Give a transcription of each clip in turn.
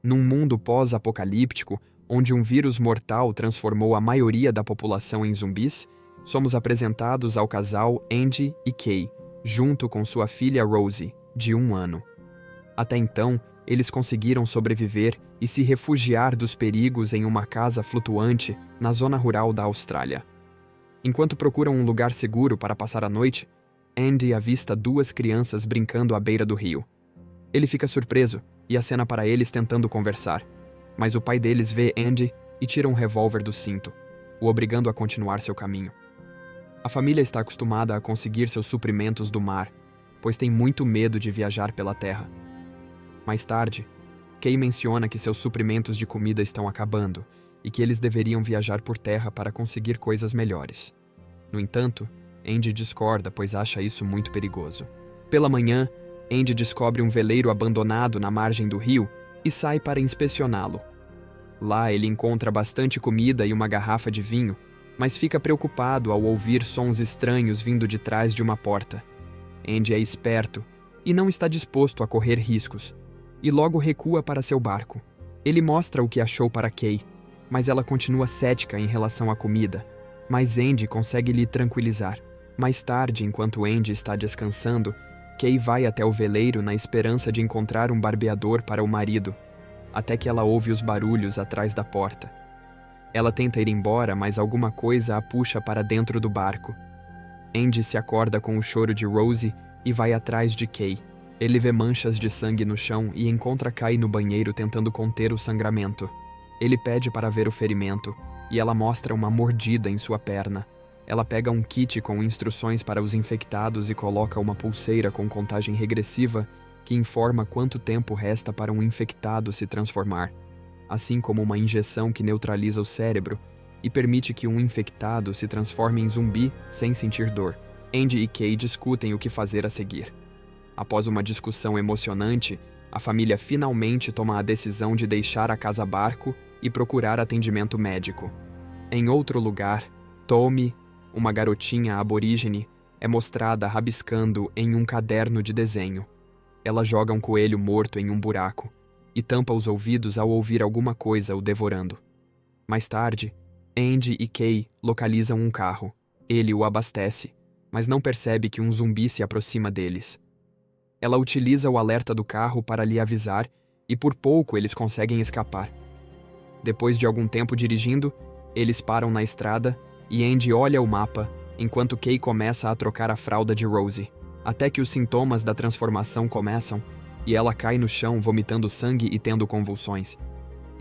Num mundo pós-apocalíptico, onde um vírus mortal transformou a maioria da população em zumbis, somos apresentados ao casal Andy e Kay, junto com sua filha Rosie, de 1 ano. Até então, eles conseguiram sobreviver e se refugiar dos perigos em uma casa flutuante na zona rural da Austrália. Enquanto procuram um lugar seguro para passar a noite, Andy avista 2 crianças brincando à beira do rio. Ele fica surpreso e acena para eles tentando conversar, mas o pai deles vê Andy e tira um revólver do cinto, o obrigando a continuar seu caminho. A família está acostumada a conseguir seus suprimentos do mar, pois tem muito medo de viajar pela terra. Mais tarde, Kay menciona que seus suprimentos de comida estão acabando e que eles deveriam viajar por terra para conseguir coisas melhores. No entanto, Andy discorda, pois acha isso muito perigoso. Pela manhã, Andy descobre um veleiro abandonado na margem do rio e sai para inspecioná-lo. Lá ele encontra bastante comida e uma garrafa de vinho, mas fica preocupado ao ouvir sons estranhos vindo de trás de uma porta. Andy é esperto e não está disposto a correr riscos, e logo recua para seu barco. Ele mostra o que achou para Kay, mas ela continua cética em relação à comida, mas Andy consegue lhe tranquilizar. Mais tarde, enquanto Andy está descansando, Kay vai até o veleiro na esperança de encontrar um barbeador para o marido, até que ela ouve os barulhos atrás da porta. Ela tenta ir embora, mas alguma coisa a puxa para dentro do barco. Andy se acorda com o choro de Rosie e vai atrás de Kay. Ele vê manchas de sangue no chão e encontra Kay no banheiro tentando conter o sangramento. Ele pede para ver o ferimento, e ela mostra uma mordida em sua perna. Ela pega um kit com instruções para os infectados e coloca uma pulseira com contagem regressiva que informa quanto tempo resta para um infectado se transformar, assim como uma injeção que neutraliza o cérebro e permite que um infectado se transforme em zumbi sem sentir dor. Andy e Kay discutem o que fazer a seguir. Após uma discussão emocionante, a família finalmente toma a decisão de deixar a casa-barco e procurar atendimento médico. Em outro lugar, Tommy, uma garotinha aborígene, é mostrada rabiscando em um caderno de desenho. Ela joga um coelho morto em um buraco e tampa os ouvidos ao ouvir alguma coisa o devorando. Mais tarde, Andy e Kay localizam um carro. Ele o abastece, mas não percebe que um zumbi se aproxima deles. Ela utiliza o alerta do carro para lhe avisar e por pouco eles conseguem escapar. Depois de algum tempo dirigindo, eles param na estrada e Andy olha o mapa enquanto Kay começa a trocar a fralda de Rosie, até que os sintomas da transformação começam e ela cai no chão vomitando sangue e tendo convulsões.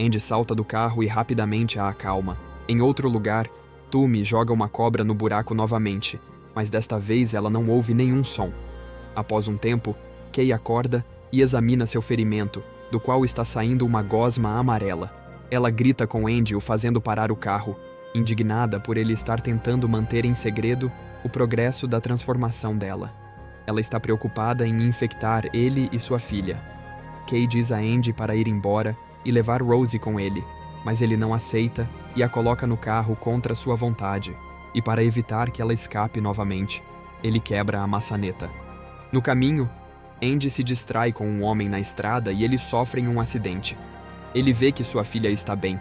Andy salta do carro e rapidamente a acalma. Em outro lugar, Tommy joga uma cobra no buraco novamente, mas desta vez ela não ouve nenhum som. Após um tempo, Kay acorda e examina seu ferimento, do qual está saindo uma gosma amarela. Ela grita com Andy, o fazendo parar o carro, indignada por ele estar tentando manter em segredo o progresso da transformação dela. Ela está preocupada em infectar ele e sua filha. Kay diz a Andy para ir embora e levar Rosie com ele, mas ele não aceita e a coloca no carro contra sua vontade, e para evitar que ela escape novamente, ele quebra a maçaneta. No caminho, Andy se distrai com um homem na estrada e eles sofrem um acidente. Ele vê que sua filha está bem,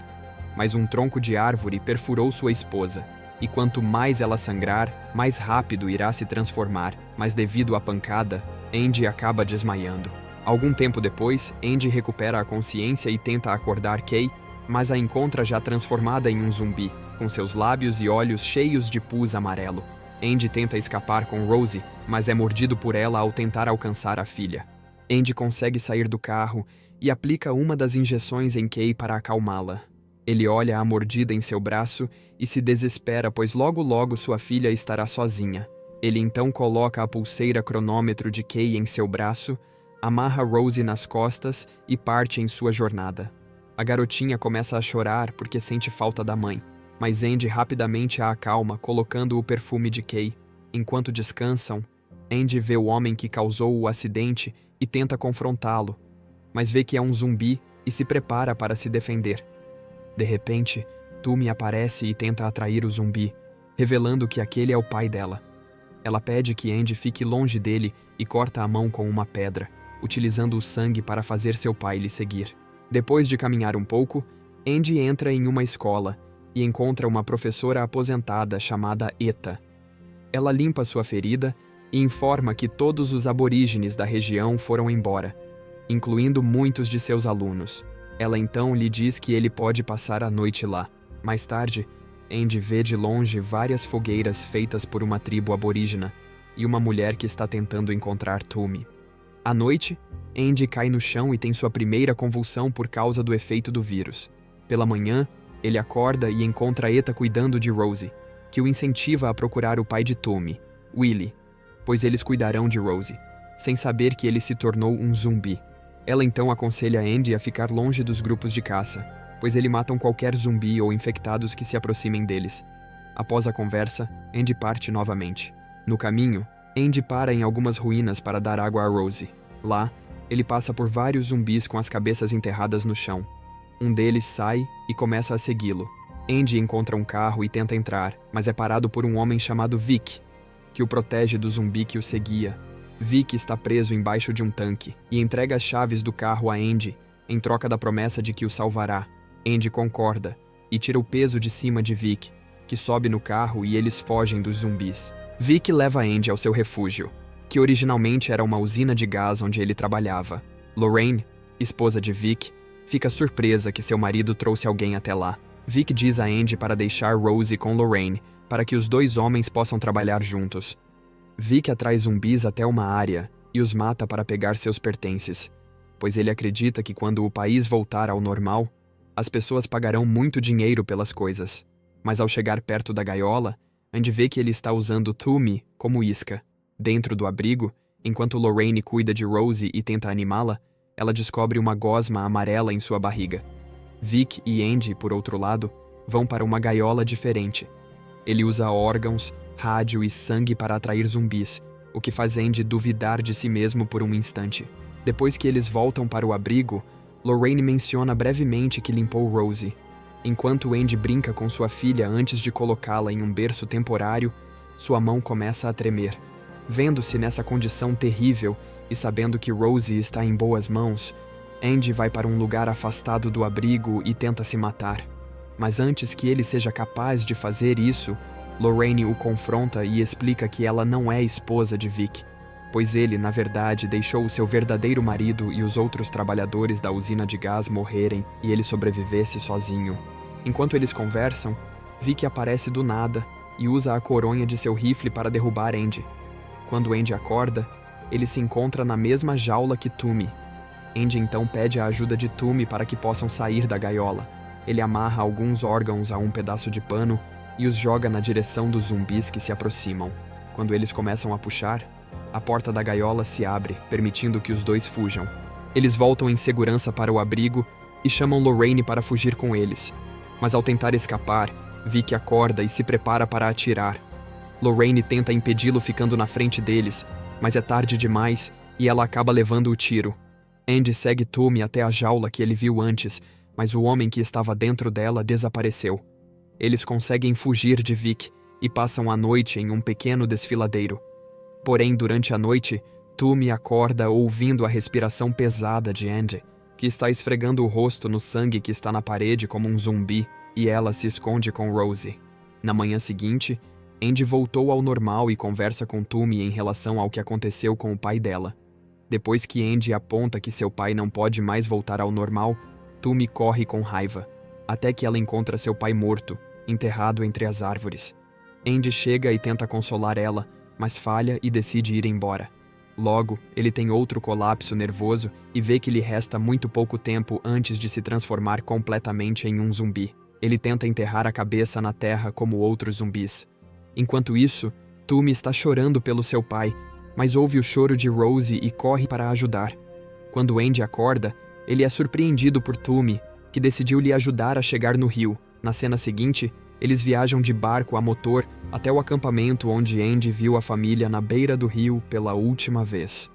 mas um tronco de árvore perfurou sua esposa, e quanto mais ela sangrar, mais rápido irá se transformar, mas devido à pancada, Andy acaba desmaiando. Algum tempo depois, Andy recupera a consciência e tenta acordar Kay, mas a encontra já transformada em um zumbi, com seus lábios e olhos cheios de pus amarelo. Andy tenta escapar com Rosie, mas é mordido por ela ao tentar alcançar a filha. Andy consegue sair do carro e aplica uma das injeções em Kay para acalmá-la. Ele olha a mordida em seu braço e se desespera, pois logo sua filha estará sozinha. Ele então coloca a pulseira cronômetro de Kay em seu braço, amarra Rosie nas costas e parte em sua jornada. A garotinha começa a chorar porque sente falta da mãe, mas Andy rapidamente a acalma colocando o perfume de Kay. Enquanto descansam, Andy vê o homem que causou o acidente e tenta confrontá-lo, mas vê que é um zumbi e se prepara para se defender. De repente, Tommy aparece e tenta atrair o zumbi, revelando que aquele é o pai dela. Ela pede que Andy fique longe dele e corta a mão com uma pedra, utilizando o sangue para fazer seu pai lhe seguir. Depois de caminhar um pouco, Andy entra em uma escola e encontra uma professora aposentada chamada Eta. Ela limpa sua ferida e informa que todos os aborígenes da região foram embora, incluindo muitos de seus alunos. Ela então lhe diz que ele pode passar a noite lá. Mais tarde, Andy vê de longe várias fogueiras feitas por uma tribo aborígena e uma mulher que está tentando encontrar Tumi. À noite, Andy cai no chão e tem sua primeira convulsão por causa do efeito do vírus. Pela manhã, ele acorda e encontra Eta cuidando de Rosie, que o incentiva a procurar o pai de Tumi, Willie, pois eles cuidarão de Rosie, sem saber que ele se tornou um zumbi. Ela então aconselha Andy a ficar longe dos grupos de caça, pois eles matam qualquer zumbi ou infectados que se aproximem deles. Após a conversa, Andy parte novamente. No caminho, Andy para em algumas ruínas para dar água a Rosie. Lá, ele passa por vários zumbis com as cabeças enterradas no chão. Um deles sai e começa a segui-lo. Andy encontra um carro e tenta entrar, mas é parado por um homem chamado Vic, que o protege do zumbi que o seguia. Vic está preso embaixo de um tanque e entrega as chaves do carro a Andy, em troca da promessa de que o salvará. Andy concorda e tira o peso de cima de Vic, que sobe no carro e eles fogem dos zumbis. Vic leva Andy ao seu refúgio, que originalmente era uma usina de gás onde ele trabalhava. Lorraine, esposa de Vic, fica surpresa que seu marido trouxe alguém até lá. Vic diz a Andy para deixar Rosie com Lorraine, para que os dois homens possam trabalhar juntos. Vic atrai zumbis até uma área e os mata para pegar seus pertences, pois ele acredita que quando o país voltar ao normal, as pessoas pagarão muito dinheiro pelas coisas. Mas ao chegar perto da gaiola, Andy vê que ele está usando Tumi como isca. Dentro do abrigo, enquanto Lorraine cuida de Rosie e tenta animá-la, ela descobre uma gosma amarela em sua barriga. Vic e Andy, por outro lado, vão para uma gaiola diferente. Ele usa órgãos, rádio e sangue para atrair zumbis, o que faz Andy duvidar de si mesmo por um instante. Depois que eles voltam para o abrigo, Lorraine menciona brevemente que limpou Rosie. Enquanto Andy brinca com sua filha antes de colocá-la em um berço temporário, sua mão começa a tremer. Vendo-se nessa condição terrível e sabendo que Rosie está em boas mãos, Andy vai para um lugar afastado do abrigo e tenta se matar. Mas antes que ele seja capaz de fazer isso, Lorraine o confronta e explica que ela não é esposa de Vic, pois ele, na verdade, deixou o seu verdadeiro marido e os outros trabalhadores da usina de gás morrerem e ele sobrevivesse sozinho. Enquanto eles conversam, Vic aparece do nada e usa a coronha de seu rifle para derrubar Andy. Quando Andy acorda, ele se encontra na mesma jaula que Tumi. Andy então pede a ajuda de Tumi para que possam sair da gaiola. Ele amarra alguns órgãos a um pedaço de pano e os joga na direção dos zumbis que se aproximam. Quando eles começam a puxar, a porta da gaiola se abre, permitindo que os dois fujam. Eles voltam em segurança para o abrigo e chamam Lorraine para fugir com eles. Mas ao tentar escapar, Vic acorda e se prepara para atirar. Lorraine tenta impedi-lo ficando na frente deles, mas é tarde demais e ela acaba levando o tiro. Andy segue Tumi até a jaula que ele viu antes, mas o homem que estava dentro dela desapareceu. Eles conseguem fugir de Vic e passam a noite em um pequeno desfiladeiro. Porém, durante a noite, Tumi acorda ouvindo a respiração pesada de Andy, que está esfregando o rosto no sangue que está na parede como um zumbi, e ela se esconde com Rosie. Na manhã seguinte, Andy voltou ao normal e conversa com Tumi em relação ao que aconteceu com o pai dela. Depois que Andy aponta que seu pai não pode mais voltar ao normal, Tumi corre com raiva, até que ela encontra seu pai morto, enterrado entre as árvores. Andy chega e tenta consolar ela, mas falha e decide ir embora. Logo, ele tem outro colapso nervoso e vê que lhe resta muito pouco tempo antes de se transformar completamente em um zumbi. Ele tenta enterrar a cabeça na terra como outros zumbis. Enquanto isso, Tumi está chorando pelo seu pai, mas ouve o choro de Rosie e corre para ajudar. Quando Andy acorda, ele é surpreendido por Tumi, que decidiu lhe ajudar a chegar no rio. Na cena seguinte, eles viajam de barco a motor até o acampamento onde Andy viu a família na beira do rio pela última vez.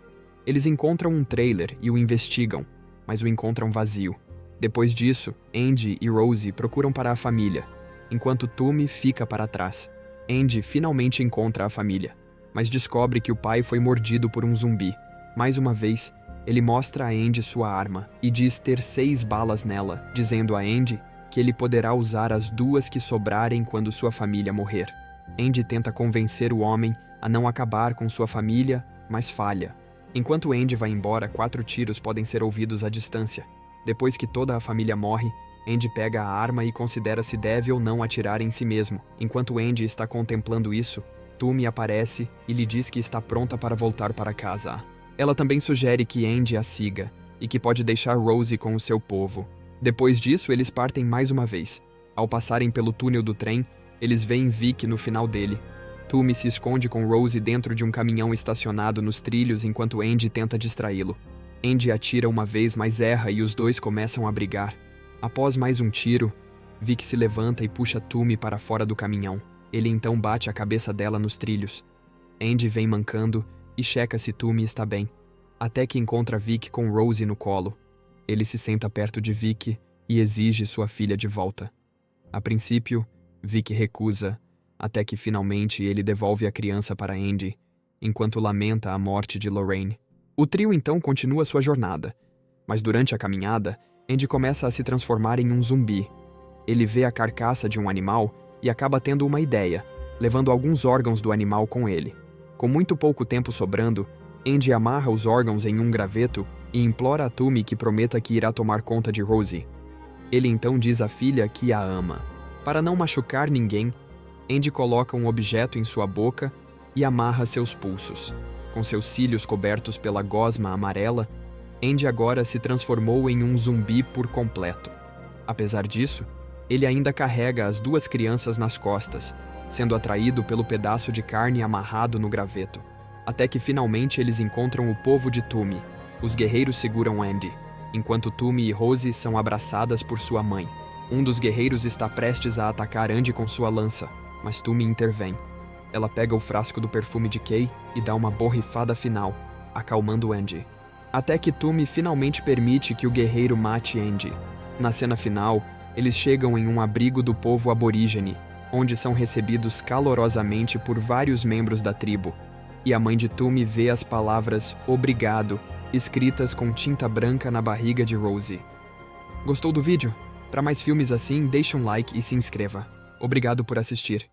Eles encontram um trailer e o investigam, mas o encontram vazio. Depois disso, Andy e Rosie procuram para a família, enquanto Tumi fica para trás. Andy finalmente encontra a família, mas descobre que o pai foi mordido por um zumbi. Mais uma vez, Ele mostra a Andy sua arma e diz ter 6 balas nela, dizendo a Andy que ele poderá usar as 2 que sobrarem quando sua família morrer. Andy tenta convencer o homem a não acabar com sua família, mas falha. Enquanto Andy vai embora, 4 tiros podem ser ouvidos à distância. Depois que toda a família morre, Andy pega a arma e considera se deve ou não atirar em si mesmo. Enquanto Andy está contemplando isso, Tumi aparece e lhe diz que está pronta para voltar para casa. Ela também sugere que Andy a siga e que pode deixar Rosie com o seu povo. Depois disso, eles partem mais uma vez. Ao passarem pelo túnel do trem, eles veem Vic no final dele. Tumi se esconde com Rosie dentro de um caminhão estacionado nos trilhos enquanto Andy tenta distraí-lo. Andy atira uma vez, mas erra e os dois começam a brigar. Após mais um tiro, Vic se levanta e puxa Tumi para fora do caminhão. Ele então bate a cabeça dela nos trilhos. Andy vem mancando e checa se Tumi está bem, até que encontra Vic com Rosie no colo. Ele se senta perto de Vic e exige sua filha de volta. A princípio, Vic recusa, até que finalmente ele devolve a criança para Andy, enquanto lamenta a morte de Lorraine. O trio então continua sua jornada, mas durante a caminhada, Andy começa a se transformar em um zumbi. Ele vê a carcaça de um animal e acaba tendo uma ideia, levando alguns órgãos do animal com ele. Com muito pouco tempo sobrando, Andy amarra os órgãos em um graveto e implora a Tumi que prometa que irá tomar conta de Rosie. Ele então diz à filha que a ama. Para não machucar ninguém, Andy coloca um objeto em sua boca e amarra seus pulsos. Com seus cílios cobertos pela gosma amarela, Andy agora se transformou em um zumbi por completo. Apesar disso, ele ainda carrega as 2 crianças nas costas, sendo atraído pelo pedaço de carne amarrado no graveto. Até que finalmente eles encontram o povo de Tumi. Os guerreiros seguram Andy, enquanto Tumi e Rosie são abraçadas por sua mãe. Um dos guerreiros está prestes a atacar Andy com sua lança, mas Tumi intervém. Ela pega o frasco do perfume de Kay e dá uma borrifada final, acalmando Andy. Até que Tumi finalmente permite que o guerreiro mate Andy. Na cena final, eles chegam em um abrigo do povo aborígene, onde são recebidos calorosamente por vários membros da tribo, e a mãe de Tumi vê as palavras "Obrigado" escritas com tinta branca na barriga de Rosie. Gostou do vídeo? Para mais filmes assim, deixe um like e se inscreva. Obrigado por assistir.